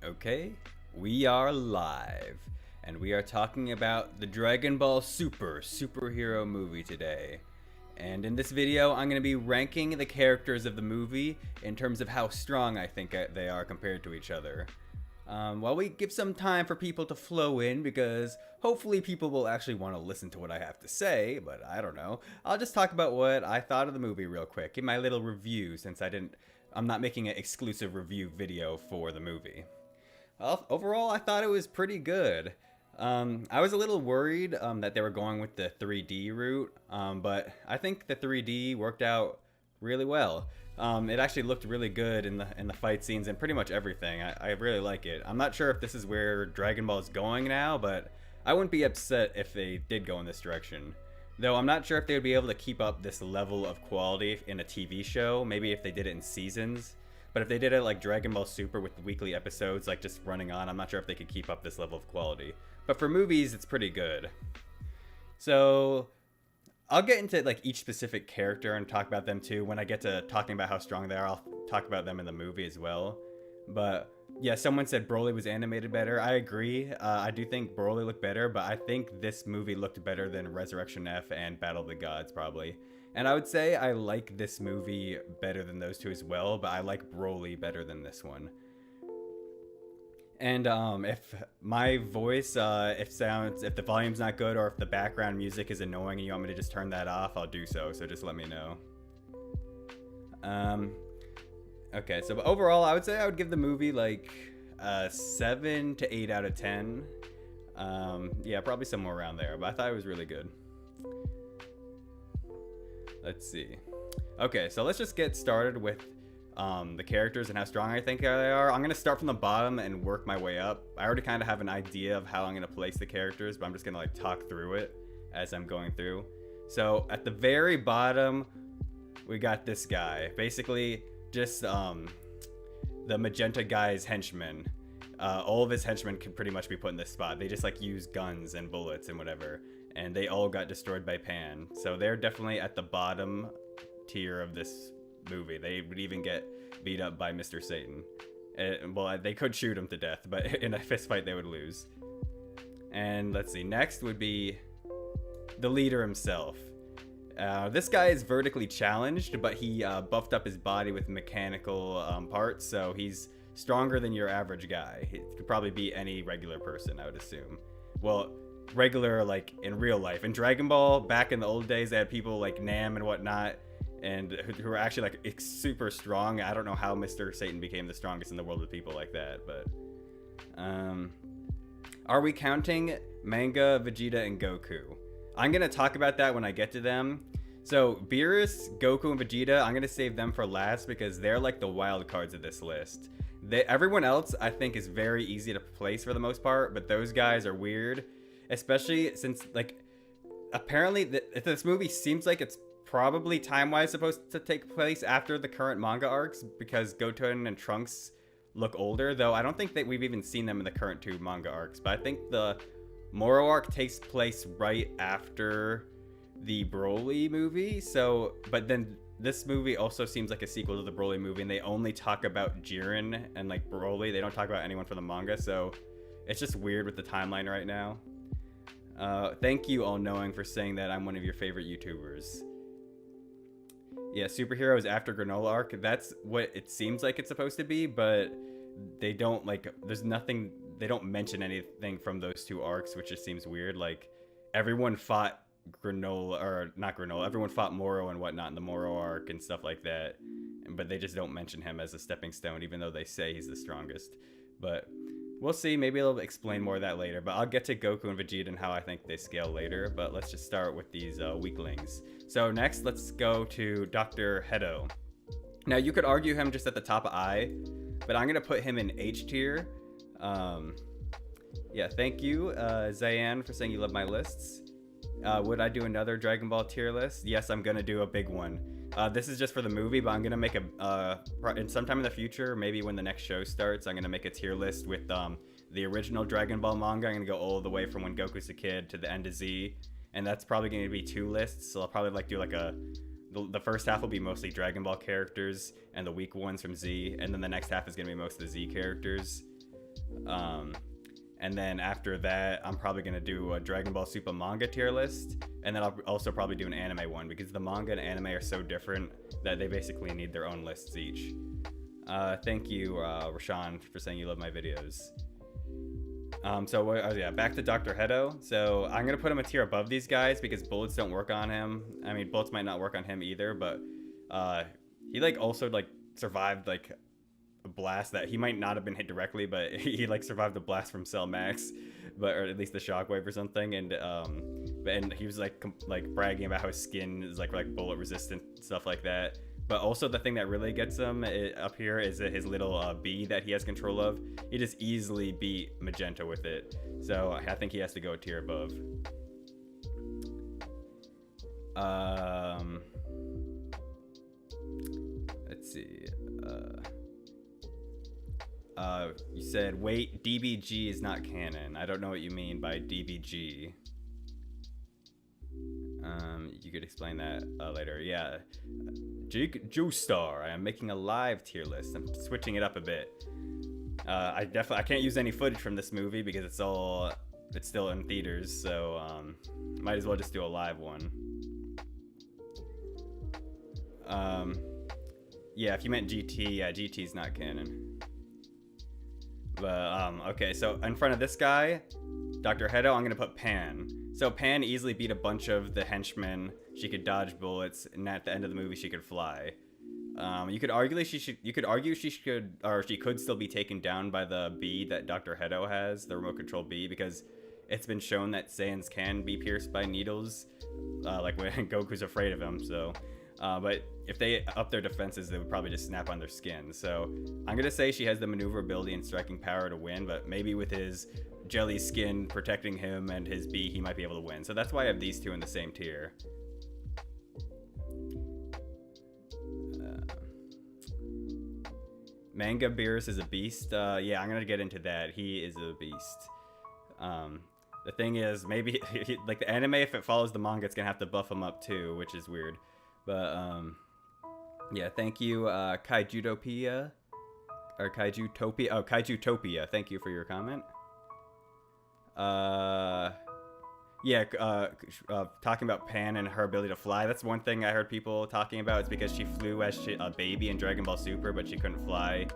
Okay, we are live, and we are talking about the Dragon Ball Super superhero movie today. And in this video, I'm going to be ranking the characters of the movie in terms of how strong I think they are compared to each other. While we give some time for people to flow in, because hopefully people will actually want to listen to what I have to say, but I don't know. I'll just talk about what I thought of the movie real quick, give my little review since I'm not making an exclusive review video for the movie. Well, overall, I thought it was pretty good. I was a little worried that they were going with the 3D route, but I think the 3D worked out really well. It actually looked really good in the fight scenes and pretty much everything. I really like it. I'm not sure if this is where Dragon Ball is going now, but I wouldn't be upset if they did go in this direction. Though I'm not sure if they would be able to keep up this level of quality in a TV show, maybe if they did it in seasons. But if they did it like Dragon Ball Super with weekly episodes like just running on, I'm not sure if they could keep up this level of quality. But for movies, it's pretty good. So I'll get into like each specific character and talk about them too. When I get to talking about how strong they are, I'll talk about them in the movie as well. But yeah, someone said Broly was animated better. I agree. I do think Broly looked better, but I think this movie looked better than Resurrection F and Battle of the Gods probably. And I would say I like this movie better than those two as well, but I like Broly better than this one. And if my voice, if the volume's not good or if the background music is annoying and you want me to just turn that off, I'll do so. So just let me know. Okay, so overall, I would say I would give the movie like a 7 to 8 out of 10. Yeah, probably somewhere around there, but I thought it was really good. Let's see. Okay, so let's just get started with the characters and how strong I think they are. I'm going to start from the bottom and work my way up. I already kind of have an idea of how I'm going to place the characters, but I'm just going to like talk through it as I'm going through. So at the very bottom, we got this guy. Basically, just the magenta guy's henchmen. All of his henchmen can pretty much be put in this spot. They just like use guns and bullets and whatever. And they all got destroyed by Pan. So they're definitely at the bottom tier of this movie. They would even get beat up by Mr. Satan. Well, they could shoot him to death, but in a fist fight they would lose. And let's see, next would be the leader himself. This guy is vertically challenged, but he buffed up his body with mechanical parts, so he's stronger than your average guy. He could probably beat any regular person, I would assume. Well, regular like in real life. In Dragon Ball, back in the old days, they had people like Nam and whatnot, and who were actually like super strong. I don't know how Mr. Satan became the strongest in the world with people like that, but are we counting Manga, Vegeta, and Goku? I'm gonna talk about that when I get to them. So Beerus, Goku, and Vegeta, I'm gonna save them for last because they're like the wild cards of this list. Everyone else I think is very easy to place for the most part, but those guys are weird. Especially since, like, apparently this movie seems like it's probably time-wise supposed to take place after the current manga arcs because Goten and Trunks look older, though I don't think that we've even seen them in the current two manga arcs. But I think the Moro arc takes place right after the Broly movie. So, but then this movie also seems like a sequel to the Broly movie, and they only talk about Jiren and, like, Broly. They don't talk about anyone from the manga, so it's just weird with the timeline right now. Thank you, All Knowing, for saying that I'm one of your favorite YouTubers. Yeah, superheroes after Granola arc. That's what it seems like it's supposed to be, but they don't like. There's nothing. They don't mention anything from those two arcs, which just seems weird. Like everyone fought Granola or not Granola. Everyone fought Moro and whatnot in the Moro arc and stuff like that, but they just don't mention him as a stepping stone, even though they say he's the strongest. But we'll see. Maybe they'll explain more of that later. But I'll get to Goku and Vegeta and how I think they scale later. But let's just start with these weaklings. So next, let's go to Dr. Hedo. Now, you could argue him just at the top of I, but I'm going to put him in H tier. Yeah, thank you, Zayan, for saying you love my lists. Would I do another Dragon Ball tier list? Yes, I'm going to do a big one. This is just for the movie, but I'm going to make and sometime in the future, maybe when the next show starts, I'm going to make a tier list with the original Dragon Ball manga. I'm going to go all the way from when Goku's a kid to the end of Z. And that's probably going to be 2 lists. So I'll probably like do like the first half will be mostly Dragon Ball characters and the weak ones from Z. And then the next half is going to be most of the Z characters. And then after that, I'm probably going to do a Dragon Ball Super manga tier list. And then I'll also probably do an anime one, because the manga and anime are so different that they basically need their own lists each. Thank you, Rashawn, for saying you love my videos. Yeah, back to Dr. Hedo. So I'm going to put him a tier above these guys because bullets don't work on him. I mean, bullets might not work on him either, but he like also like survived like a blast that he might not have been hit directly, but he like survived a blast from Cell Max, or at least the shockwave or something. And he was like bragging about how his skin is like bullet resistant, stuff like that. But also the thing that really gets him up here is his little bee that he has control of. He just easily beat Magenta with it. So I think he has to go a tier above. Let's see. You said, wait, DBG is not canon. I don't know what you mean by DBG. You could explain that later. Yeah. Joestar, I am making a live tier list. I'm switching it up a bit. I can't use any footage from this movie because it's still in theaters, so might as well just do a live one. Yeah, if you meant GT, yeah, GT's not canon. But okay, so in front of this guy, Dr. Hedo, I'm gonna put Pan. So Pan easily beat a bunch of the henchmen. She could dodge bullets, and at the end of the movie, she could fly. You could argue she could still be taken down by the bee that Dr. Hedo has, the remote control bee, because it's been shown that Saiyans can be pierced by needles, like when Goku's afraid of him. So, but if they up their defenses, they would probably just snap on their skin. So I'm gonna say she has the maneuverability and striking power to win, but maybe with his jelly skin protecting him and his bee, he might be able to win. So that's why I have these two in the same tier. Manga Beerus is a beast. Yeah, I'm gonna get into that. He is a beast. The thing is, maybe like the anime, if it follows the manga, it's gonna have to buff him up too, which is weird. But yeah, thank you, Kaijutopia or Kaijutopia. Oh, Kaijutopia. Thank you for your comment. Yeah, talking about Pan and her ability to fly. That's one thing I heard people talking about. It's because she flew as a baby in Dragon Ball Super, but she couldn't fly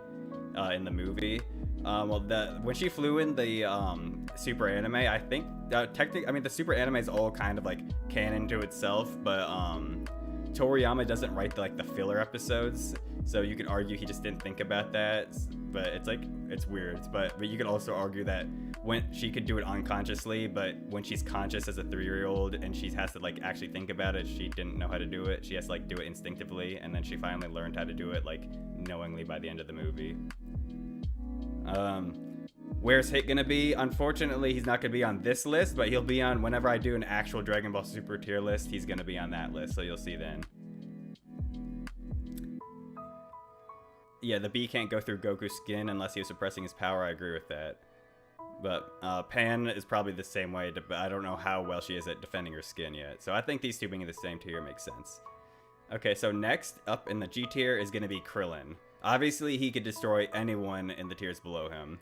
in the movie. When she flew in the Super anime, I think technically, I mean, the Super anime is all kind of like canon to itself, but Toriyama doesn't write the filler episodes, so you could argue he just didn't think about that. But it's weird. But you could also argue that when she could do it unconsciously, but when she's conscious as a 3-year-old and she has to actually think about it, she didn't know how to do it. She has to do it instinctively, and then she finally learned how to do it knowingly by the end of the movie. Where's Hit gonna be? Unfortunately, he's not gonna be on this list, but he'll be on whenever I do an actual Dragon Ball Super tier list. He's gonna be on that list, so you'll see then. Yeah, the bee can't go through Goku's skin unless he was suppressing his power. I agree with that. But Pan is probably the same way, but I don't know how well she is at defending her skin yet. So I think these two being in the same tier makes sense. Okay, so next up in the G tier is going to be Krillin. Obviously, he could destroy anyone in the tiers below him.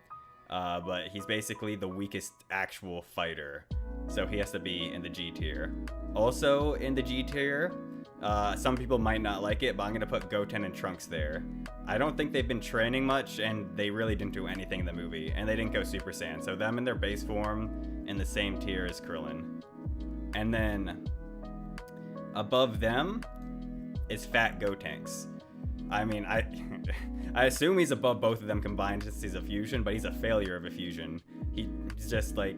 But he's basically the weakest actual fighter. So he has to be in the G tier. Also in the G tier, some people might not like it, but I'm going to put Goten and Trunks there. I don't think they've been training much, and they really didn't do anything in the movie. And they didn't go Super Saiyan. So them in their base form in the same tier as Krillin. And then above them is Fat Gotenks. I mean, I assume he's above both of them combined since he's a fusion, but he's a failure of a fusion. He's just like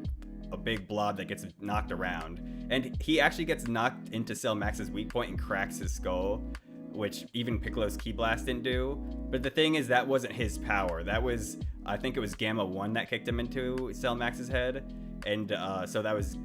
a big blob that gets knocked around. And he actually gets knocked into Cell Max's weak point and cracks his skull, which even Piccolo's Ki Blast didn't do. But the thing is, that wasn't his power. That was, I think it was Gamma 1 that kicked him into Cell Max's head. And so that was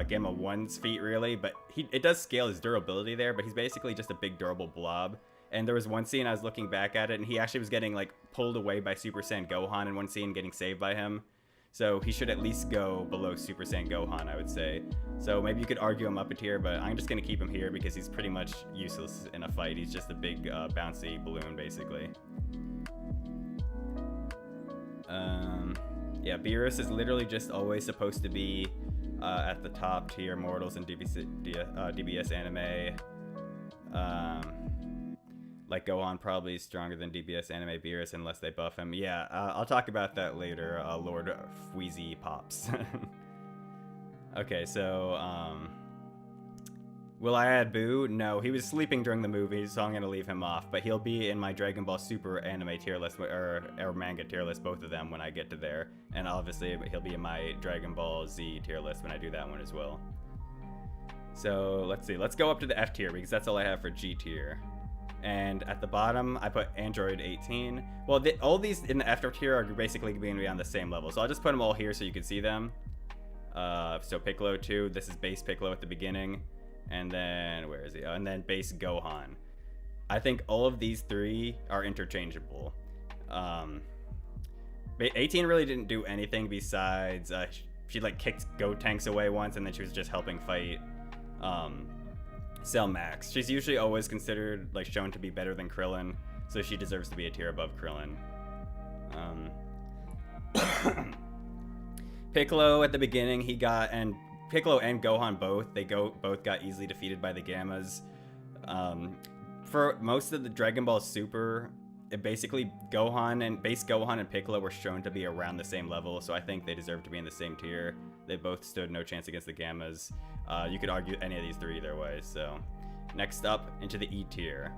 Gamma 1's feat, really. But it does scale his durability there, but he's basically just a big durable blob. And there was one scene I was looking back at it, and he actually was getting pulled away by Super Saiyan Gohan in one scene, getting saved by him. So he should at least go below Super Saiyan Gohan, I would say. So maybe you could argue him up a tier, but I'm just going to keep him here because he's pretty much useless in a fight. He's just a big bouncy balloon, basically. Yeah, Beerus is literally just always supposed to be at the top tier mortals in DBS anime. Like Gohan probably is stronger than DBS anime Beerus unless they buff him. Yeah, I'll talk about that later. Lord Wheezy Pops. Okay, so will I add Boo? No, he was sleeping during the movie, so I'm gonna leave him off. But he'll be in my Dragon Ball Super anime tier list or manga tier list, both of them when I get to there. And obviously he'll be in my Dragon Ball Z tier list when I do that one as well. So let's see. Let's go up to the F tier because that's all I have for G tier. And at the bottom, I put Android 18. Well, all these in the F tier are basically going to be on the same level, so I'll just put them all here so you can see them. So Piccolo 2, this is base Piccolo at the beginning. And then, where is he? Oh, and then base Gohan. I think all of these three are interchangeable. 18 really didn't do anything besides, she like kicked Gotenks away once, and then she was just helping fight Cell Max. She's usually always considered, like, shown to be better than Krillin, so she deserves to be a tier above Krillin. Piccolo at the beginning, Piccolo and Gohan both got easily defeated by the Gammas. For most of the Dragon Ball Super, base Gohan and Piccolo were shown to be around the same level, so I think they deserve to be in the same tier. They both stood no chance against the Gammas. You could argue any of these three either way. So next up, into the E tier.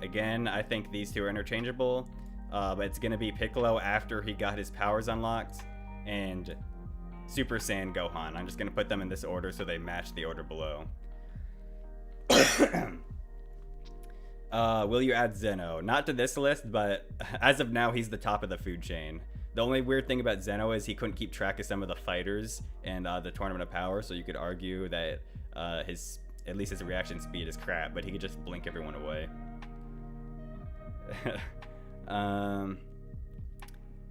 Again, I think these two are interchangeable, but it's going to be Piccolo after he got his powers unlocked, and Super Saiyan Gohan. I'm just going to put them in this order so they match the order below. Will you add Zeno? Not to this list, but as of now, he's the top of the food chain. The only weird thing about Zeno is he couldn't keep track of some of the fighters in the Tournament of Power, so you could argue that at least his reaction speed is crap, but he could just blink everyone away.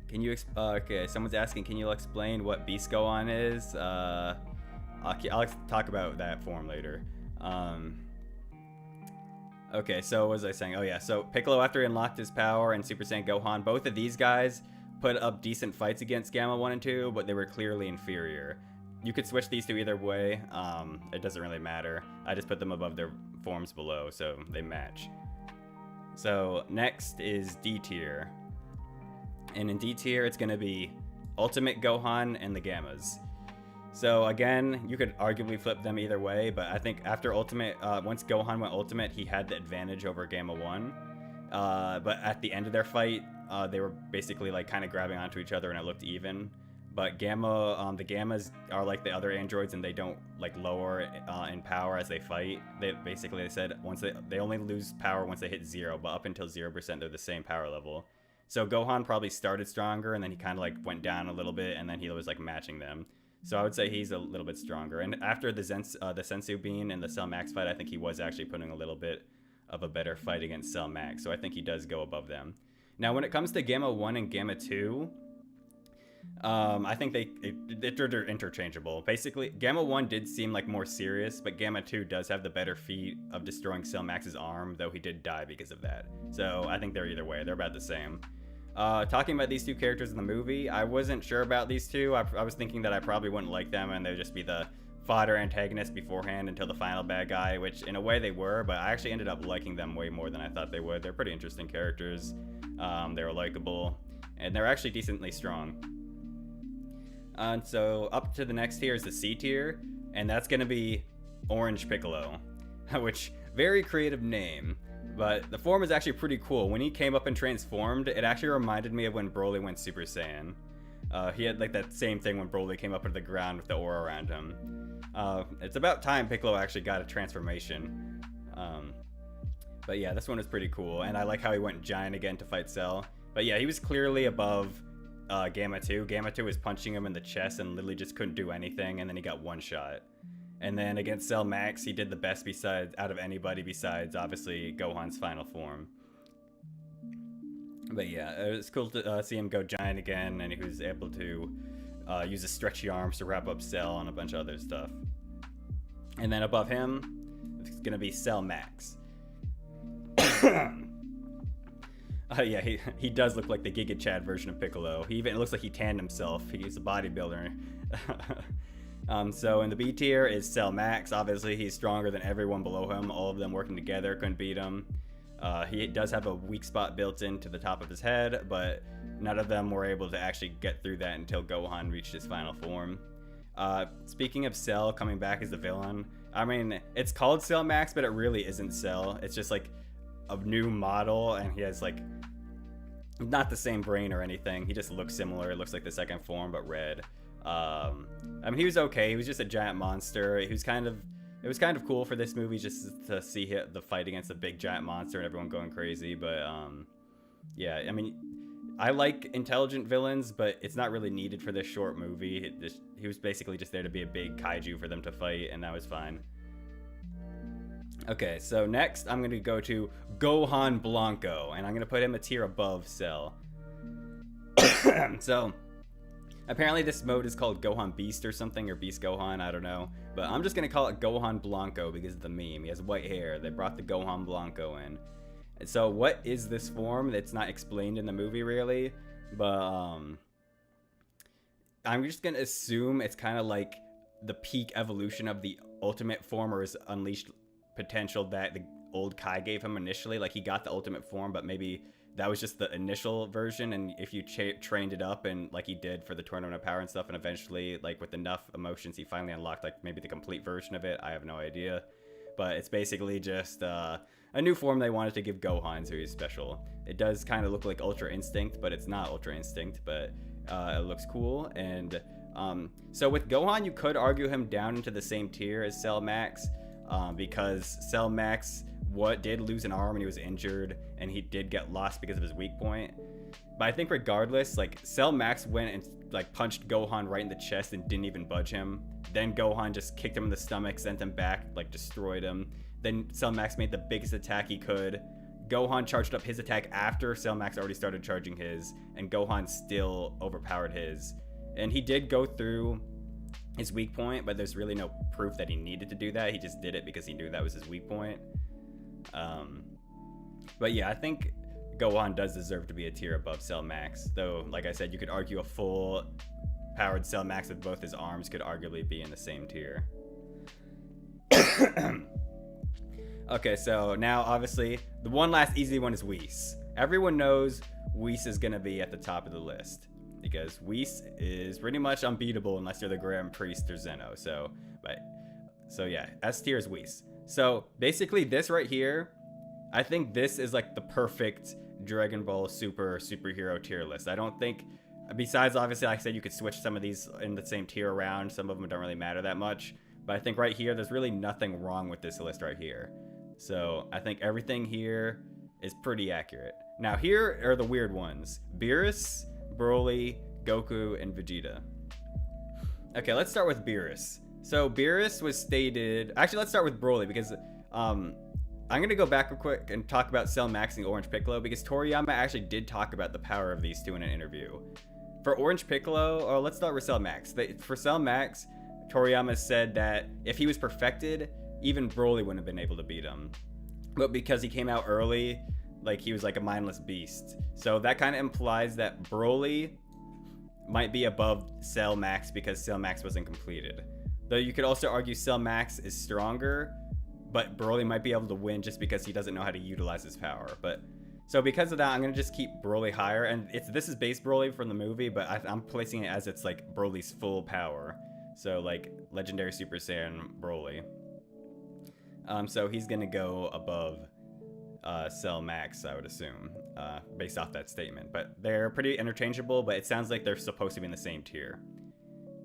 Can you okay, someone's asking, can you explain what Beast Gohan is? I'll talk about that form later. Okay, so what was I saying? Oh yeah, so Piccolo, after he unlocked his power, and Super Saiyan Gohan, both of these guys put up decent fights against Gamma 1 and 2, but they were clearly inferior. You could switch these two either way, it doesn't really matter. I just put them above their forms below, so they match. So next is D tier. And in D tier, it's going to be Ultimate Gohan and the Gammas. So again, you could arguably flip them either way, but I think after Ultimate, once Gohan went Ultimate, he had the advantage over Gamma 1. But at the end of their fight, they were basically like kind of grabbing onto each other and it looked even. But the Gammas are like the other androids, and they don't like lower in power as they fight. They said once they only lose power once they hit 0, but up until 0% they're the same power level. So Gohan probably started stronger, and then he kind of like went down a little bit, and then he was like matching them. So I would say he's a little bit stronger. And after the Sensu Bean and the Cell Max fight, I think he was actually putting a little bit of a better fight against Cell Max. So I think he does go above them. Now, when it comes to Gamma 1 and Gamma 2, I think they're interchangeable. Basically, Gamma 1 did seem like more serious, but Gamma 2 does have the better feat of destroying Cell Max's arm, though he did die because of that. So I think they're either way. They're about the same. Talking about these two characters in the movie, I wasn't sure about these two. I was thinking that I probably wouldn't like them and they'd just be the fodder antagonist beforehand until the final bad guy, which in a way they were, but I actually ended up liking them way more than I thought they would. They're pretty interesting characters. They were likable, and they're actually decently strong. And so up to the next tier is the C tier, and that's going to be Orange Piccolo, which, very creative name. But the form is actually pretty cool. When he came up and transformed, it actually reminded me of when Broly went Super Saiyan. He had like that same thing when Broly came up out of the ground with the aura around him. It's about time Piccolo actually got a transformation. But yeah, this one was pretty cool. And I like how he went giant again to fight Cell. But yeah, he was clearly above Gamma 2. Gamma 2 was punching him in the chest and literally just couldn't do anything. And then he got one shot. And then against Cell Max, he did the best out of anybody besides, obviously, Gohan's final form. But yeah, it was cool to see him go giant again, and he was able to use his stretchy arms to wrap up Cell and a bunch of other stuff. And then above him, it's going to be Cell Max. Yeah, he does look like the Giga Chad version of Piccolo. It looks like he tanned himself. He's a bodybuilder. So in the B tier is Cell Max. Obviously, he's stronger than everyone below him. All of them working together couldn't beat him. He does have a weak spot built into the top of his head, but none of them were able to actually get through that until Gohan reached his final form. Speaking of Cell coming back as the villain, I mean, it's called Cell Max, but it really isn't Cell. It's just like a new model, and he has like not the same brain or anything. He just looks similar. It looks like the second form, but red. I mean, he was okay. He was just a giant monster. It was kind of cool for this movie just to see the fight against a big giant monster and everyone going crazy. But yeah, I mean, I like intelligent villains, but it's not really needed for this short movie. He was basically just there to be a big kaiju for them to fight, and that was fine. Okay, so next I'm going to go to Gohan Blanco, and I'm going to put him a tier above Cell. So, apparently this mode is called Gohan Beast or something, or Beast Gohan, I don't know. But I'm just going to call it Gohan Blanco because of the meme. He has white hair. They brought the Gohan Blanco in. And so what is this form? That's not explained in the movie really, but I'm just going to assume it's kind of like the peak evolution of the ultimate form, or his unleashed potential that the old Kai gave him initially. Like, he got the ultimate form, but maybe that was just the initial version, and if you trained it up, and like he did for the Tournament of Power and stuff, and eventually, like, with enough emotions, he finally unlocked like maybe the complete version of it. I have no idea, but it's basically just a new form they wanted to give Gohan, so he's special. It does kind of look like Ultra Instinct, but it's not Ultra Instinct, but it looks cool. And so with Gohan, you could argue him down into the same tier as Cell Max, because Cell Max did lose an arm and he was injured, and he did get lost because of his weak point. But I think regardless, like, Cell Max went and like punched Gohan right in the chest and didn't even budge him. Then Gohan just kicked him in the stomach, sent him back, like destroyed him. Then Cell Max made the biggest attack he could. Gohan charged up his attack after Cell Max already started charging his, and Gohan still overpowered his. And he did go through his weak point, but there's really no proof that he needed to do that. He just did it because he knew that was his weak point. But yeah, I think Gohan does deserve to be a tier above Cell Max, though, like I said, you could argue a full powered Cell Max with both his arms could arguably be in the same tier. Okay, so now obviously the one last easy one is Whis. Everyone knows Whis is gonna be at the top of the list because Whis is pretty much unbeatable unless you're the Grand Priest or Zeno. So yeah, S tier is Whis. So basically this right here, I think this is like the perfect Dragon Ball superhero tier list. I don't think, besides obviously like I said, you could switch some of these in the same tier around. Some of them don't really matter that much. But I think right here, there's really nothing wrong with this list right here. So I think everything here is pretty accurate. Now here are the weird ones: Beerus, Broly, Goku, and Vegeta. Okay, let's start with Beerus. So Beerus was stated, actually let's start with Broly, because I'm gonna go back real quick and talk about Cell Max and Orange Piccolo, because Toriyama actually did talk about the power of these two in an interview. For Orange Piccolo, or let's start with Cell Max. For Cell Max, Toriyama said that if he was perfected, even Broly wouldn't have been able to beat him. But because he came out early, like, he was like a mindless beast. So that kind of implies that Broly might be above Cell Max because Cell Max wasn't completed. Though you could also argue Cell Max is stronger, but Broly might be able to win just because he doesn't know how to utilize his power. But so because of that, I'm gonna just keep Broly higher. And this is base Broly from the movie, but I'm placing it as it's like Broly's full power. So like Legendary Super Saiyan Broly. So he's gonna go above Cell Max, I would assume, based off that statement. But they're pretty interchangeable, but it sounds like they're supposed to be in the same tier.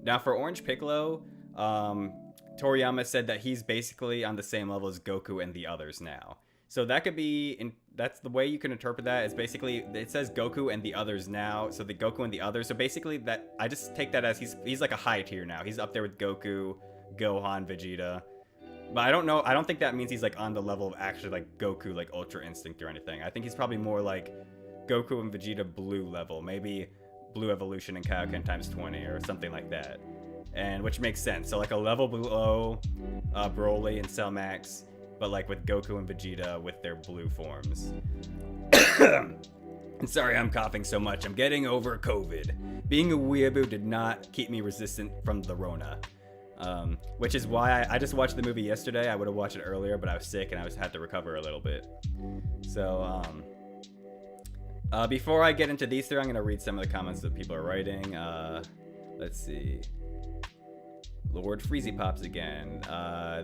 Now for Orange Piccolo, Toriyama said that he's basically on the same level as Goku and the others now. So that could be, that's the way you can interpret that, is basically, it says Goku and the others now, so the Goku and the others, so basically that, I just take that as he's like a high tier now. He's up there with Goku, Gohan, Vegeta. But I don't know, I don't think that means he's like on the level of actually like Goku, like Ultra Instinct or anything. I think he's probably more like Goku and Vegeta Blue level, maybe Blue Evolution and Kaioken times 20 or something like that. And which makes sense. So like a level below Broly and Cell Max, but like with Goku and Vegeta with their blue forms. And sorry I'm coughing so much. I'm getting over COVID. Being a weeaboo did not keep me resistant from the Rona. Which is why I just watched the movie yesterday. I would have watched it earlier, but I was sick and I had to recover a little bit. So, before I get into these three, I'm going to read some of the comments that people are writing. Let's see. Lord Freezy Pops again.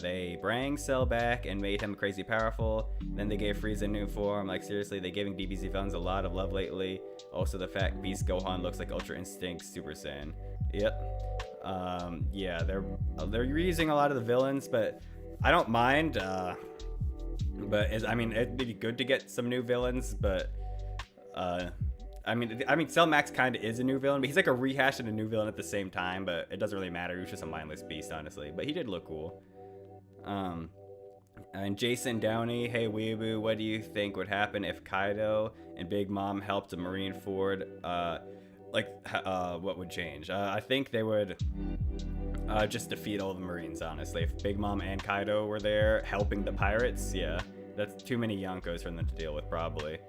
They brang Cell back and made him crazy powerful. Then they gave Frieza a new form. Like, seriously, they giving DBZ villains a lot of love lately. Also, the fact Beast Gohan looks like Ultra Instinct Super Saiyan. Yep. Yeah, they're reusing a lot of the villains, but I don't mind. But I mean, it'd be good to get some new villains, but I mean, Cell Max kind of is a new villain, but he's like a rehash and a new villain at the same time. But it doesn't really matter. He was just a mindless beast, honestly. But he did look cool. And Jason Downey, hey Weeaboo, what do you think would happen if Kaido and Big Mom helped a Marineford? What would change? I think they would just defeat all the Marines, honestly. If Big Mom and Kaido were there helping the pirates, yeah, that's too many Yonkos for them to deal with, probably.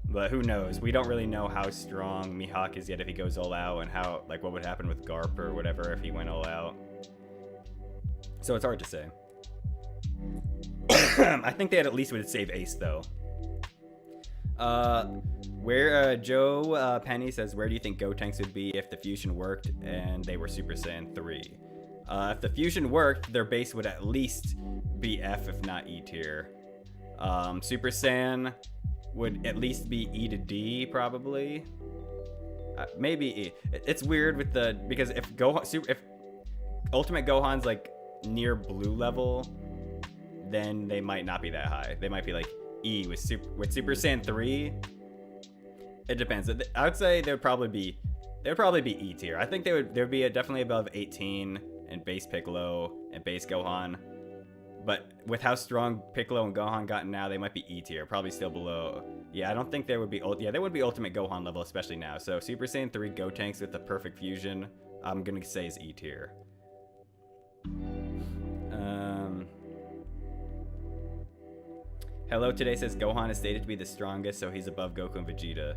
But who knows? We don't really know how strong Mihawk is yet if he goes all out, and how, like, what would happen with Garp or whatever if he went all out. So it's hard to say. I think they at least would save Ace, though. Joe Penny says, where do you think Gotenks would be if the fusion worked and they were Super Saiyan 3? If the fusion worked, their base would at least be F, if not E tier. Super Saiyan would at least be E to D, probably. Maybe E. It's weird with because if Ultimate Gohan's like near blue level, then they might not be that high. They might be like E with Super Saiyan 3. It depends. I would say they'd probably be E tier. I think they'd be definitely above 18 and base Piccolo and base Gohan. But with how strong Piccolo and Gohan gotten now, they might be E tier. Probably still below. Yeah, I don't think they would be. Yeah, they would be Ultimate Gohan level, especially now. So Super Saiyan 3 Gotenks with the perfect fusion, I'm gonna say is E tier. Hello Today says Gohan is stated to be the strongest, so he's above Goku and Vegeta.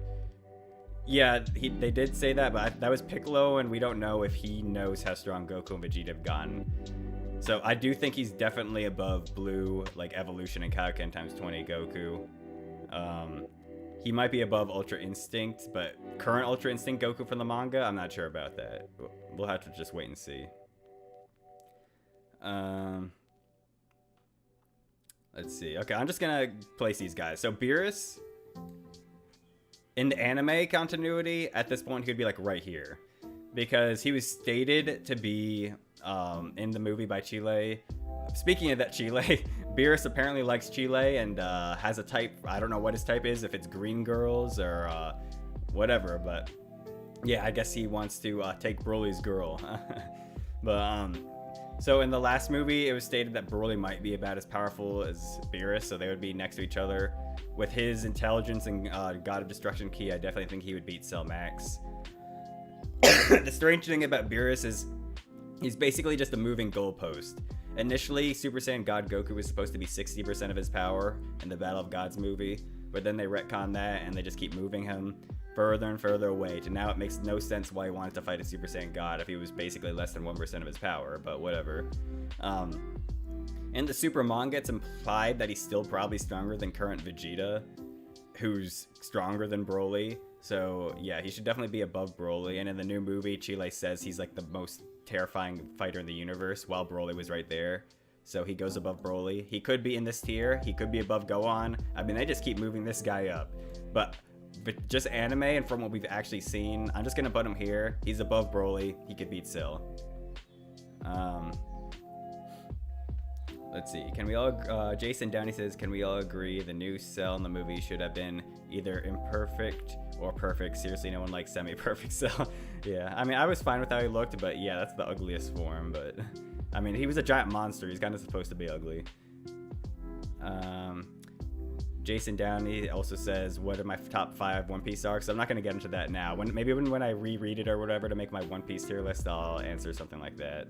Yeah, they did say that, but that was Piccolo, and we don't know if he knows how strong Goku and Vegeta have gotten. So I do think he's definitely above Blue, like Evolution and Kaioken times 20 Goku. He might be above Ultra Instinct, but current Ultra Instinct Goku from the manga, I'm not sure about that. We'll have to just wait and see. Let's see. Okay, I'm just gonna place these guys. So Beerus, in the anime continuity, at this point, he would be like right here. Because he was stated to be in the movie by Chile. Speaking of that Chile, Beerus apparently likes Chile and has a type. I don't know what his type is, if it's green girls or whatever. But yeah, I guess he wants to take Broly's girl. But so in the last movie, it was stated that Broly might be about as powerful as Beerus, so they would be next to each other. With his intelligence and God of Destruction Ki, I definitely think he would beat Cell Max. The strange thing about Beerus is he's basically just a moving goalpost. Initially, Super Saiyan God Goku was supposed to be 60% of his power in the Battle of Gods movie, but then they retcon that and they just keep moving him further and further away to now it makes no sense why he wanted to fight a Super Saiyan God if he was basically less than 1% of his power, but whatever. In the Super manga, it's implied that he's still probably stronger than current Vegeta, who's stronger than Broly. So yeah, he should definitely be above Broly. And in the new movie, Chile says he's like the most terrifying fighter in the universe, while Broly was right there. So he goes above Broly. He could be in this tier. He could be above Gohan. I mean, they just keep moving this guy up. But just anime and from what we've actually seen, I'm just gonna put him here. He's above Broly. He could beat Cell. Let's see. Can we all? Jason Downey says, "Can we all agree the new Cell in the movie should have been either imperfect or perfect?" Seriously, no one likes semi-perfect Cell. Yeah, I mean, I was fine with how he looked, but yeah, that's the ugliest form. But I mean, he was a giant monster. He's kind of supposed to be ugly. Jason Downey also says, what are my top 5 One Piece arcs? I'm not going to get into that now. Maybe when I reread it or whatever to make my One Piece tier list, I'll answer something like that.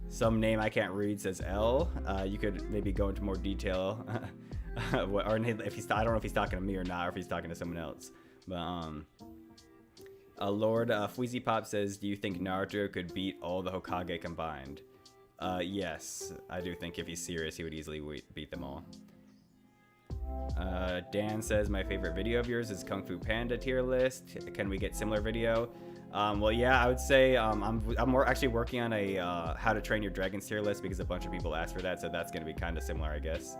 Some name I can't read says L. You could maybe go into more detail. Or if he's, I don't know if he's talking to me or not, or if he's talking to someone else. But Lord Fweezy Pop says, do you think Naruto could beat all the Hokage combined? Yes, I do think if he's serious, he would easily beat them all. Dan says, my favorite video of yours is Kung Fu Panda tier list. Can we get similar video? Well, yeah, I would say I'm actually working on a How to Train Your Dragons tier list because a bunch of people asked for that, so that's going to be kind of similar, I guess.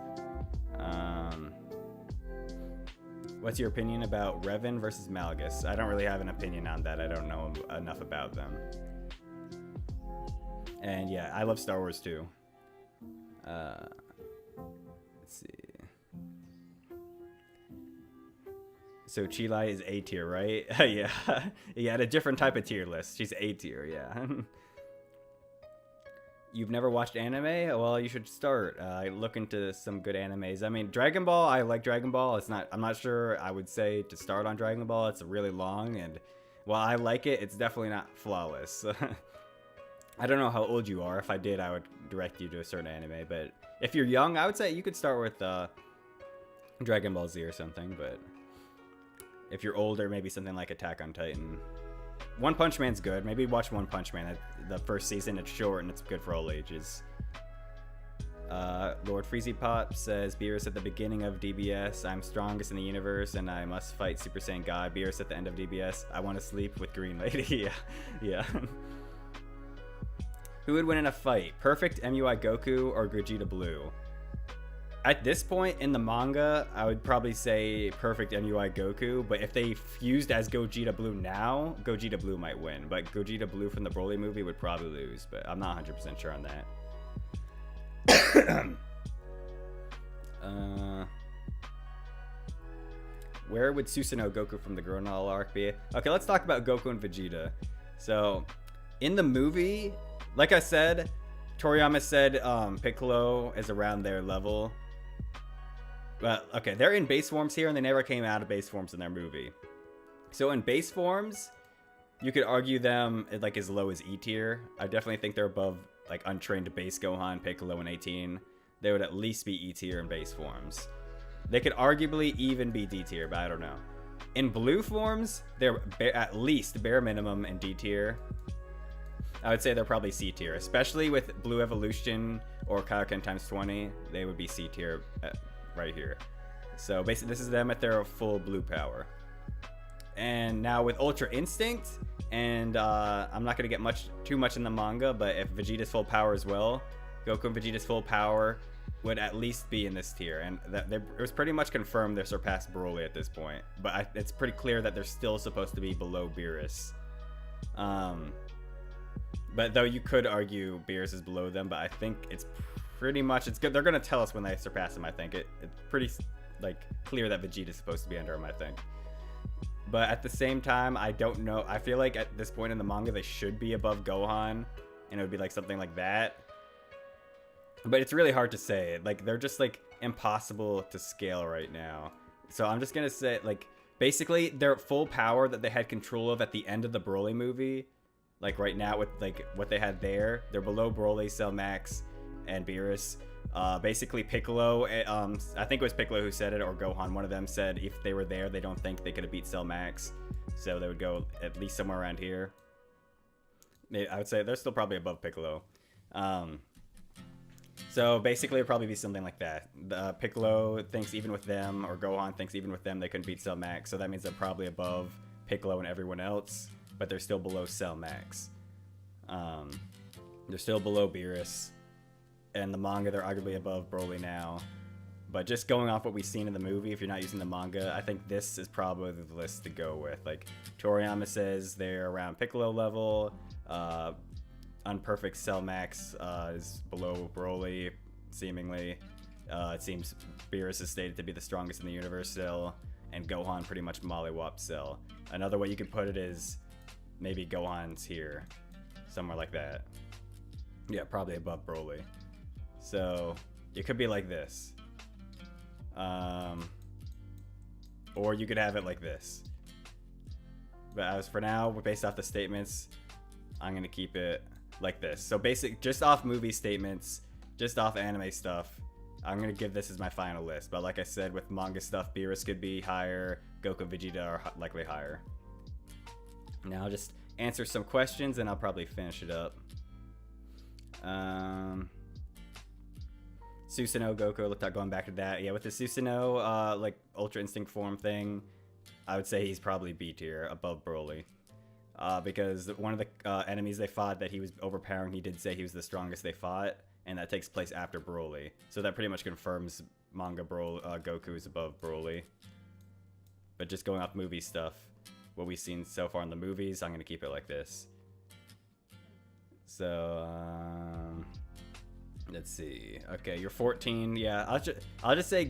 What's your opinion about Revan versus Malgus? I don't really have an opinion on that. I don't know enough about them. And yeah, I love Star Wars too. Let's see. So Chilai is A tier, right? Yeah. Yeah, at a different type of tier list. She's A tier, yeah. You've never watched anime? Well, you should start. Look into some good animes. I mean, Dragon Ball, I like Dragon Ball. I'm not sure I would say to start on Dragon Ball. It's really long, and while I like it, it's definitely not flawless. I don't know how old you are. If I did, I would direct you to a certain anime, but if you're young, I would say you could start with Dragon Ball Z or something, but if you're older, maybe something like Attack on Titan. One Punch Man's good. Maybe watch One Punch Man. The first season, it's short and it's good for all ages. Lord Freezy Pop says, Beerus at the beginning of DBS, I'm strongest in the universe and I must fight Super Saiyan God. Beerus at the end of DBS, I want to sleep with Green Lady. Yeah. Who would win in a fight? Perfect MUI Goku or Gogeta Blue? At this point in the manga, I would probably say Perfect MUI Goku, but if they fused as Gogeta Blue now, Gogeta Blue might win, but Gogeta Blue from the Broly movie would probably lose, but I'm not 100% sure on that. Where would Susanoo Goku from the Gronall arc be? Okay, let's talk about Goku and Vegeta. So, in the movie, like I said, Toriyama said Piccolo is around their level. Well, okay, they're in base forms here, and they never came out of base forms in their movie. So in base forms, you could argue them like as low as E tier. I definitely think they're above like untrained base Gohan, Piccolo, and 18. They would at least be E tier in base forms. They could arguably even be D tier, but I don't know. In blue forms, they're at least bare minimum in D tier. I would say they're probably C tier, especially with Blue Evolution or Kaioken times 20. They would be C tier right here. So basically, this is them at their full blue power. And now with Ultra Instinct, and I'm not gonna get too much in the manga, but if Vegeta's full power as well, Goku and Vegeta's full power would at least be in this tier. And it was pretty much confirmed they surpassed Broly at this point. But it's pretty clear that they're still supposed to be below Beerus. But though you could argue Beerus is below them, but I think it's pretty much, it's good. They're going to tell us when they surpass him, I think. It's pretty like clear that Vegeta's supposed to be under him, I think. But at the same time, I don't know. I feel like at this point in the manga, they should be above Gohan, and it would be like something like that. But it's really hard to say. Like, they're just like impossible to scale right now. So I'm just going to say, like, basically their full power that they had control of at the end of the Broly movie, like right now with like what they had there, they're below Broly, Cell Max, and Beerus. Basically Piccolo, I think it was Piccolo who said it, or Gohan, one of them said if they were there, they don't think they could have beat Cell Max, so they would go at least somewhere around here. I would say they're still probably above Piccolo. So basically it'd probably be something like that. Piccolo thinks even with them, or Gohan thinks even with them, they couldn't beat Cell Max, so that means they're probably above Piccolo and everyone else, but they're still below Cell Max. They're still below Beerus. And the manga, they're arguably above Broly now. But just going off what we've seen in the movie, if you're not using the manga, I think this is probably the list to go with. Like, Toriyama says they're around Piccolo level. Unperfect Cell Max is below Broly, seemingly. It seems Beerus is stated to be the strongest in the universe still. And Gohan pretty much mollywopped Cell. Another way you could put it is maybe Gohan's here. Somewhere like that. Yeah, probably above Broly. So it could be like this, or you could have it like this. But as for now, based off the statements, I'm gonna keep it like this. So just off movie statements, just off anime stuff, I'm gonna give this as my final list. But like I said, with manga stuff, Beerus could be higher. Goku and Vegeta are likely higher. Now I'll just answer some questions and I'll probably finish it up. Susanoo Goku, looked at going back to that. Yeah, with the Susanoo, like Ultra Instinct form thing, I would say he's probably B tier, above Broly. Because one of the enemies they fought that he was overpowering, he did say he was the strongest they fought, and that takes place after Broly. So that pretty much confirms manga Goku is above Broly. But just going off movie stuff, what we've seen so far in the movies, I'm going to keep it like this. So, let's see. Okay, you're 14. Yeah, I'll just say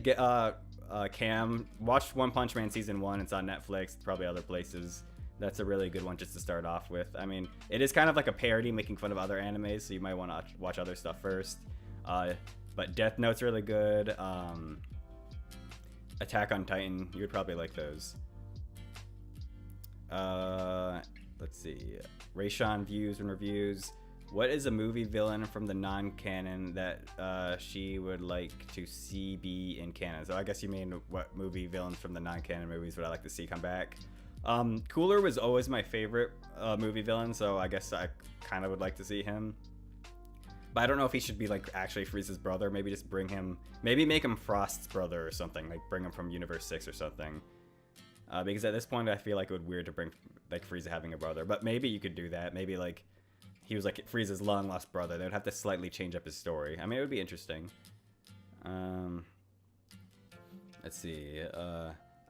Cam, watch One Punch Man Season 1. It's on Netflix, probably other places. That's a really good one just to start off with. I mean, it is kind of like a parody making fun of other animes, so you might want to watch other stuff first. But Death Note's really good. Attack on Titan, you would probably like those. Let's see. Rayshawn views and reviews. What is a movie villain from the non-canon that she would like to see be in canon? So I guess you mean what movie villains from the non-canon movies would I like to see come back? Cooler was always my favorite movie villain, so I guess I kind of would like to see him. But I don't know if he should be like actually Frieza's brother. Maybe just bring him, maybe make him Frost's brother or something. Like bring him from Universe 6 or something. Because at this point I feel like it would be weird to bring like Frieza having a brother. But maybe you could do that. Maybe like he was like Frieza's long lost brother. They would have to slightly change up his story. I mean, it would be interesting. Let's see.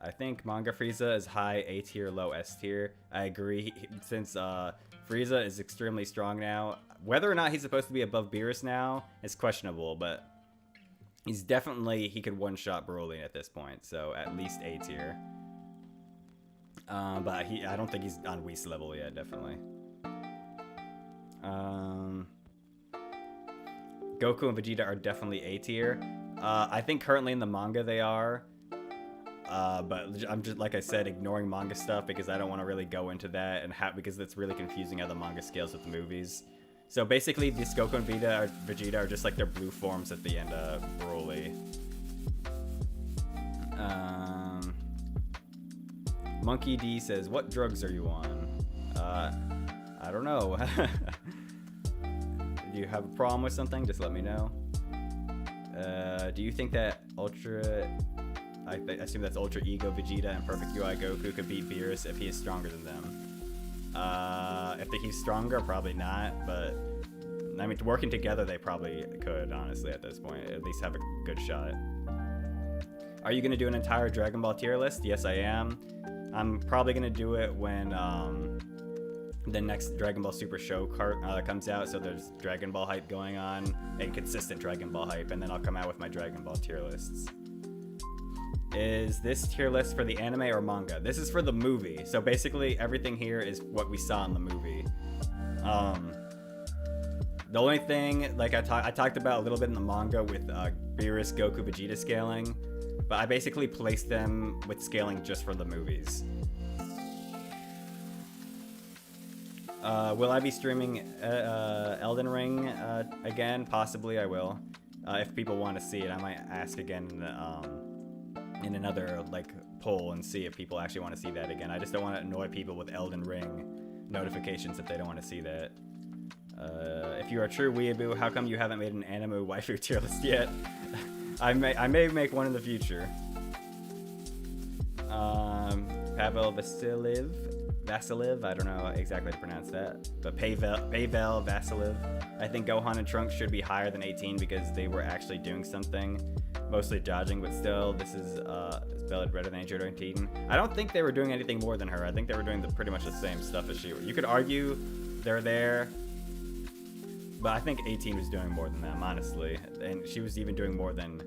I think manga Frieza is high A tier, low S tier. I agree. Since Frieza is extremely strong now, whether or not he's supposed to be above Beerus now is questionable, but he's definitely, he could one-shot Broly at this point, so at least A tier. But I don't think he's on Whis level yet, definitely. Goku and Vegeta are definitely A tier. I think currently in the manga they are. But I'm just, like I said, ignoring manga stuff because I don't want to really go into that and because it's really confusing how the manga scales with the movies. So basically, these Goku and Vegeta are just like their blue forms at the end of Broly. Monkey D says, "What drugs are you on?" I don't know. Do you have a problem with something? Just let me know. Do you think that I assume that's Ultra Ego Vegeta and Perfect UI Goku could beat Beerus if he is stronger than them? If he's stronger, probably not, but I mean, working together, they probably could, honestly, at this point. At least have a good shot. Are you going to do an entire Dragon Ball tier list? Yes, I am. I'm probably going to do it when the next Dragon Ball Super show comes out, so there's Dragon Ball hype going on, and consistent Dragon Ball hype, and then I'll come out with my Dragon Ball tier lists. Is this tier list for the anime or manga? This is for the movie. So basically everything here is what we saw in the movie. The only thing, like I talked about a little bit in the manga with Beerus, Goku, Vegeta scaling, but I basically placed them with scaling just for the movies. Will I be streaming Elden Ring again? Possibly I will. If people want to see it, I might ask again in another like poll and see if people actually want to see that again. I just don't want to annoy people with Elden Ring notifications if they don't want to see that. If you are a true weeaboo, how come you haven't made an anime waifu tier list yet? I may make one in the future. Pavel Vasilev, I don't know exactly how to pronounce that, but Pavel Vasilev. I think Gohan and Trunks should be higher than 18 because they were actually doing something. Mostly dodging, but still, this is spelled better than Angel Teen. I don't think they were doing anything more than her. I think they were doing pretty much the same stuff as she was. You could argue they're there, but I think 18 was doing more than them, honestly. And she was even doing more than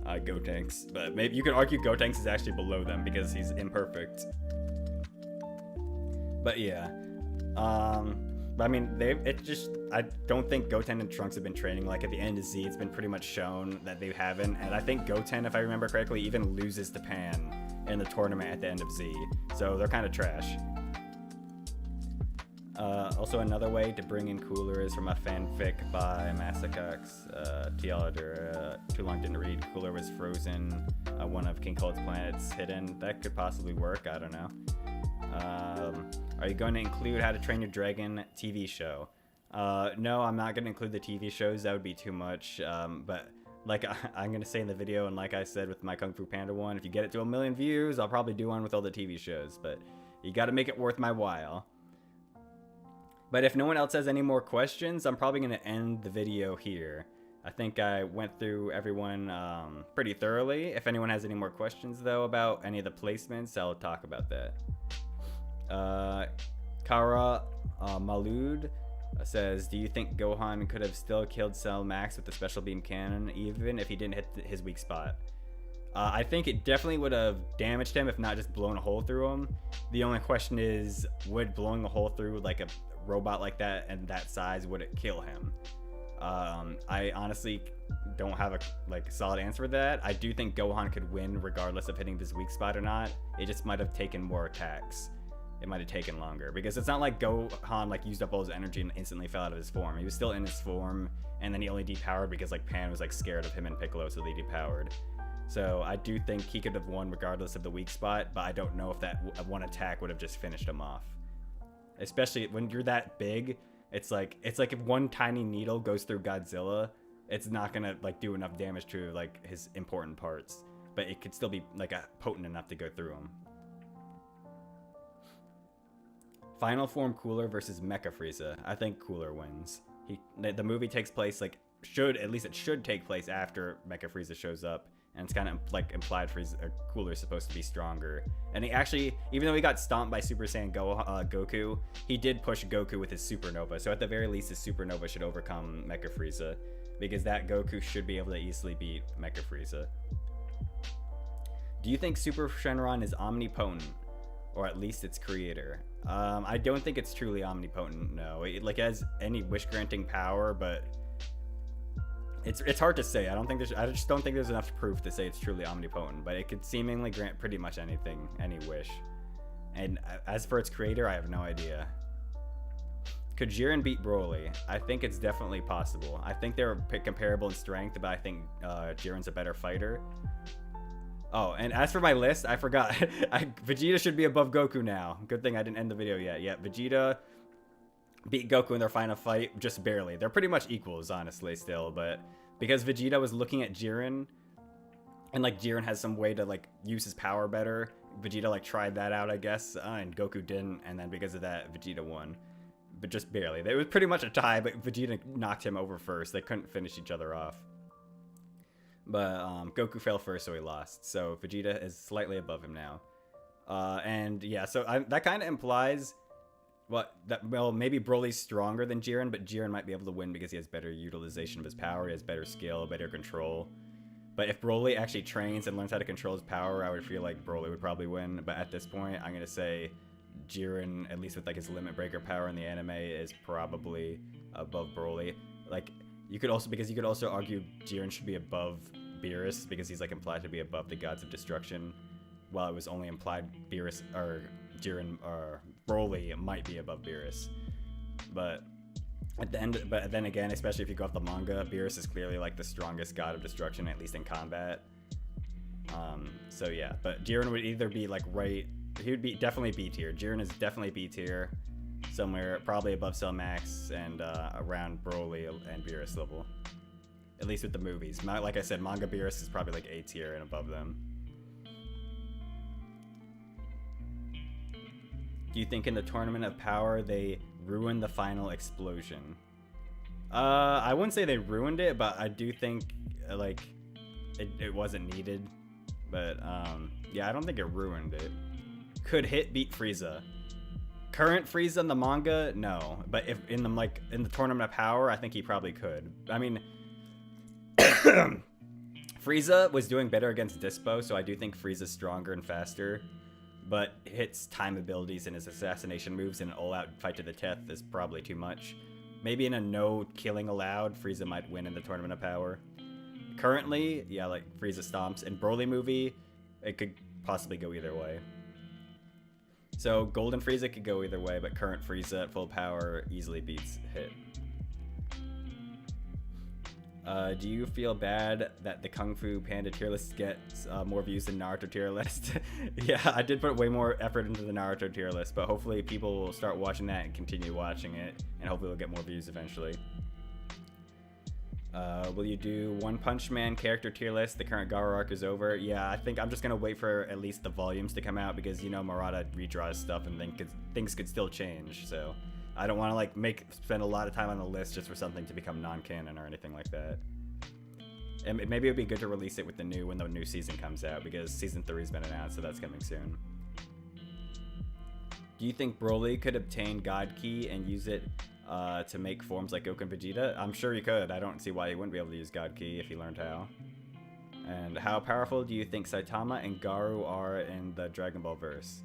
Gotenks. But maybe you could argue Gotenks is actually below them because he's imperfect. But yeah. But I mean, I don't think Goten and Trunks have been training. Like at the end of Z, it's been pretty much shown that they haven't. And I think Goten, if I remember correctly, even loses to Pan in the tournament at the end of Z. So they're kind of trash. Also, another way to bring in Cooler is from a fanfic by Masacox. Too long didn't read. Cooler was frozen. One of King Cold's planets hidden. That could possibly work. I don't know. Are you going to include How to Train Your Dragon TV show? No, I'm not going to include the TV shows. That would be too much. But like I'm going to say in the video, and like I said with my Kung Fu Panda one, if you get it to 1 million views, I'll probably do one with all the TV shows. But you got to make it worth my while. But if no one else has any more questions, I'm probably going to end the video here. I think I went through everyone pretty thoroughly. If anyone has any more questions, though, about any of the placements, I'll talk about that. Kara Malud says, do you think Gohan could have still killed Cell Max with the special beam cannon, even if he didn't hit his weak spot? I think it definitely would have damaged him, if not just blown a hole through him. The only question is, would blowing a hole through like a robot like that and that size, would it kill him? I honestly don't have a solid answer for that. I do think Gohan could win regardless of hitting this weak spot or not. It just might have taken more attacks. It might have taken longer, because it's not like Gohan used up all his energy and instantly fell out of his form. He was still in his form, and then he only depowered because Pan was scared of him and Piccolo, so they depowered. So I do think he could have won regardless of the weak spot, but I don't know if that one attack would have just finished him off. Especially when you're that big, it's like if one tiny needle goes through Godzilla, it's not gonna do enough damage to his important parts, but it could still be potent enough to go through him. Final Form Cooler versus Mecha Frieza. I think Cooler wins. The movie takes place it should take place after Mecha Frieza shows up, and it's kind of implied Cooler's supposed to be stronger. And he actually, even though he got stomped by Super Saiyan Goku, he did push Goku with his Supernova. So at the very least, his Supernova should overcome Mecha Frieza, because that Goku should be able to easily beat Mecha Frieza. Do you think Super Shenron is omnipotent, or at least its creator? I don't think it's truly omnipotent. No, it has any wish-granting power, but it's hard to say. I just don't think there's enough proof to say it's truly omnipotent. But it could seemingly grant pretty much anything, any wish. And as for its creator, I have no idea. Could Jiren beat Broly? I think it's definitely possible. I think they're comparable in strength, but I think Jiren's a better fighter. Oh, and as for my list, I forgot. Vegeta should be above Goku now. Good thing I didn't end the video yet. Yeah, Vegeta beat Goku in their final fight, just barely. They're pretty much equals, honestly, still. But because Vegeta was looking at Jiren, and Jiren has some way to use his power better, Vegeta tried that out, I guess, and Goku didn't. And then because of that, Vegeta won, but just barely. It was pretty much a tie, but Vegeta knocked him over first. They couldn't finish each other off. But Goku fell first, so he lost. So Vegeta is slightly above him now. And yeah, so that kind of implies maybe Broly's stronger than Jiren, but Jiren might be able to win because he has better utilization of his power. He has better skill, better control. But if Broly actually trains and learns how to control his power, I would feel like Broly would probably win. But at this point, I'm going to say Jiren, at least with his limit breaker power in the anime, is probably above Broly. You could also argue Jiren should be above Beerus, because he's implied to be above the gods of destruction, while it was only implied Broly might be above Beerus. But then again, especially if you go off the manga, Beerus is clearly the strongest god of destruction, at least in combat. So yeah, but Jiren would either be he would be definitely B tier. Jiren is definitely B tier. Somewhere probably above Cell Max and around Broly and Beerus level. At least with the movies. Like I said, manga Beerus is probably A tier and above them. Do you think in the Tournament of Power they ruined the final explosion? I wouldn't say they ruined it, but I do think it wasn't needed. But yeah, I don't think it ruined it. Could Hit beat Frieza? Current Frieza in the manga, no. But if in the Tournament of Power, I think he probably could. I mean, Frieza was doing better against Dispo, so I do think Frieza's stronger and faster. But Hit's time abilities and his assassination moves in an all-out fight to the death is probably too much. Maybe in a no killing allowed, Frieza might win in the Tournament of Power. Currently, yeah, Frieza stomps. In Broly movie, it could possibly go either way. So Golden Frieza could go either way, but current Frieza at full power easily beats Hit. Do you feel bad that the Kung Fu Panda tier list gets more views than Naruto tier list? Yeah, I did put way more effort into the Naruto tier list, but hopefully people will start watching that and continue watching it, and hopefully we'll get more views eventually. Will you do One Punch Man character tier list? The current Gaara arc is over. Yeah, I think I'm just gonna wait for at least the volumes to come out because, you know, Murata redraws stuff and things could still change, so I don't want to like spend a lot of time on the list just for something to become non-canon or anything like that. And maybe it would be good to release it with when the new season comes out, because season 3's been announced, so that's coming soon. Do you think Broly could obtain God Ki and use it to make forms like Goku and Vegeta? I'm sure he could. I don't see why he wouldn't be able to use God Ki if he learned how. And how powerful do you think Saitama and Garou are in the Dragon Ball verse?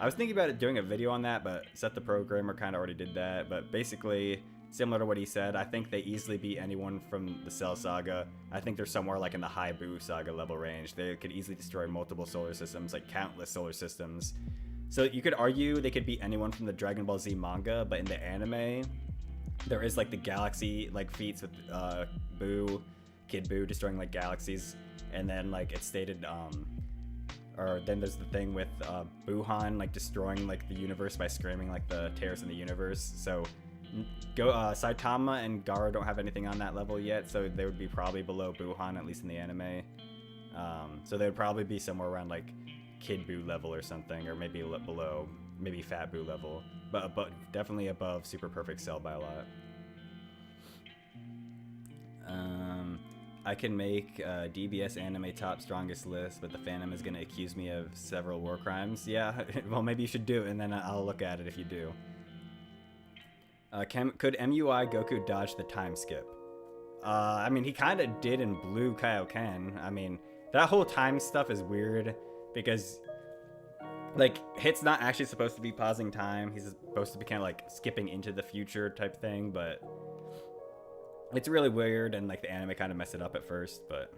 I was thinking about doing a video on that, but Seth the Programmer kind of already did that. But basically, similar to what he said, I think they easily beat anyone from the Cell Saga. I think they're somewhere like in the High Buu Saga level range. They could easily destroy multiple solar systems, like countless solar systems. So you could argue they could beat anyone from the Dragon Ball Z manga, but in the anime, there is like the galaxy like feats with Kid Buu destroying like galaxies, and then like it's stated or then there's the thing with Buhan like destroying like the universe by screaming like the tears in the universe. So Saitama and Gaara don't have anything on that level yet, so they would be probably below Buhan, at least in the anime. So they would probably be somewhere around like Kid Buu level or something, or maybe below, maybe Fat Buu level, but definitely above Super Perfect Cell by a lot. I can make DBS anime top strongest list, but the fandom is going to accuse me of several war crimes. Yeah, well, maybe you should do it, and then I'll look at it if you do. Could MUI Goku dodge the time skip? I mean, he kind of did in Blue Kaioken. I mean, that whole time stuff is weird, because, like, Hit's not actually supposed to be pausing time. He's supposed to be kind of, like, skipping into the future type thing, but it's really weird, and like the anime kind of messed it up at first. But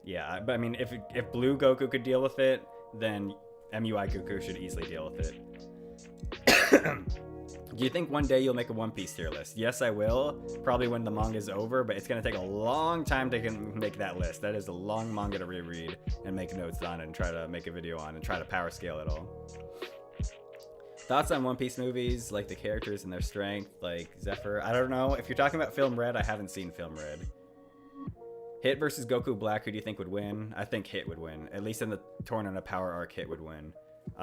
yeah, but I mean, if Blue Goku could deal with it, then MUI Goku should easily deal with it. Do you think one day you'll make a One Piece tier list? Yes, I will. Probably when the manga is over, but it's gonna take a long time to make that list. That is a long manga to reread and make notes on it and try to make a video on and try to power scale it all. Thoughts on One Piece movies, like the characters and their strength, like Zephyr? I don't know. If you're talking about Film Red, I haven't seen Film Red. Hit versus Goku Black, who do you think would win? I think Hit would win. At least in the Tournament of Power arc, Hit would win.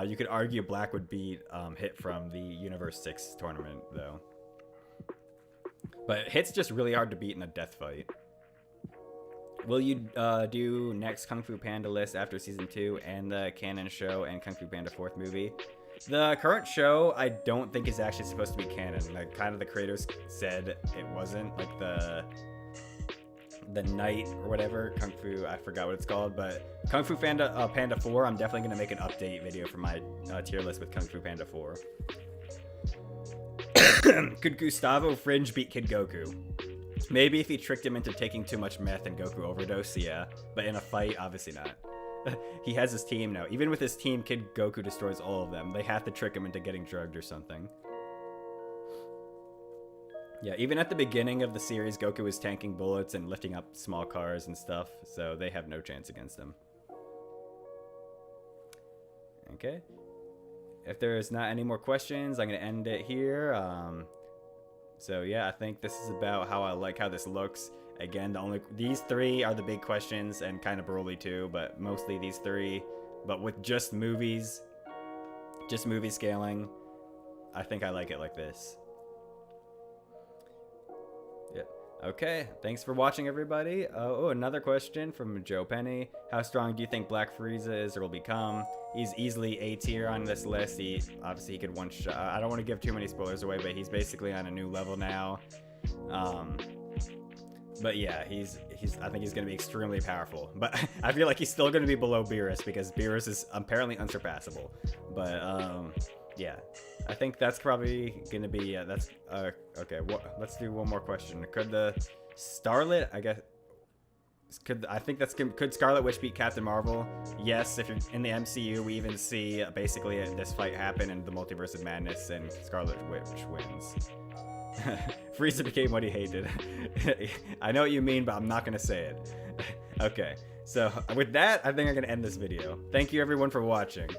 You could argue Black would beat Hit from the Universe 6 tournament, though. But Hit's just really hard to beat in a death fight. Will you do next Kung Fu Panda list after Season 2 and the canon show and Kung Fu Panda 4th movie? The current show, I don't think is actually supposed to be canon. Like, kind of the creators said it wasn't. Like, the Night or whatever, Kung Fu, I forgot what it's called. But Kung Fu Panda 4, I'm definitely going to make an update video for my tier list with Kung Fu Panda 4. Could Gustavo Fringe beat Kid Goku? Maybe if he tricked him into taking too much meth and Goku overdose, yeah. But in a fight, obviously not. He has his team now. Even with his team, Kid Goku destroys all of them. They have to trick him into getting drugged or something. Yeah, even at the beginning of the series, Goku was tanking bullets and lifting up small cars and stuff, so they have no chance against him. Okay. If there's not any more questions, I'm going to end it here. So yeah, I think this is about how I like how this looks. Again, these three are the big questions, and kind of Broly too, but mostly these three. But with just movie scaling, I think I like it like this. Yep. Okay, thanks for watching, everybody. Oh, another question from Joe Penny. How strong do you think Black Frieza is or will become? He's easily A tier on this list. Obviously he could one-shot. I don't want to give too many spoilers away, but he's basically on a new level now. But yeah, I think he's going to be extremely powerful. But I feel like he's still going to be below Beerus, because Beerus is apparently unsurpassable. But yeah, I think that's probably going to be, that's, okay, let's do one more question. Could the Starlit, I guess, I think could Scarlet Witch beat Captain Marvel? Yes, if you're in the MCU, we even see basically this fight happen in the Multiverse of Madness, and Scarlet Witch wins. Frieza became what he hated. I know what you mean, but I'm not gonna say it. Okay, so with that, I think I'm gonna end this video. Thank you everyone for watching.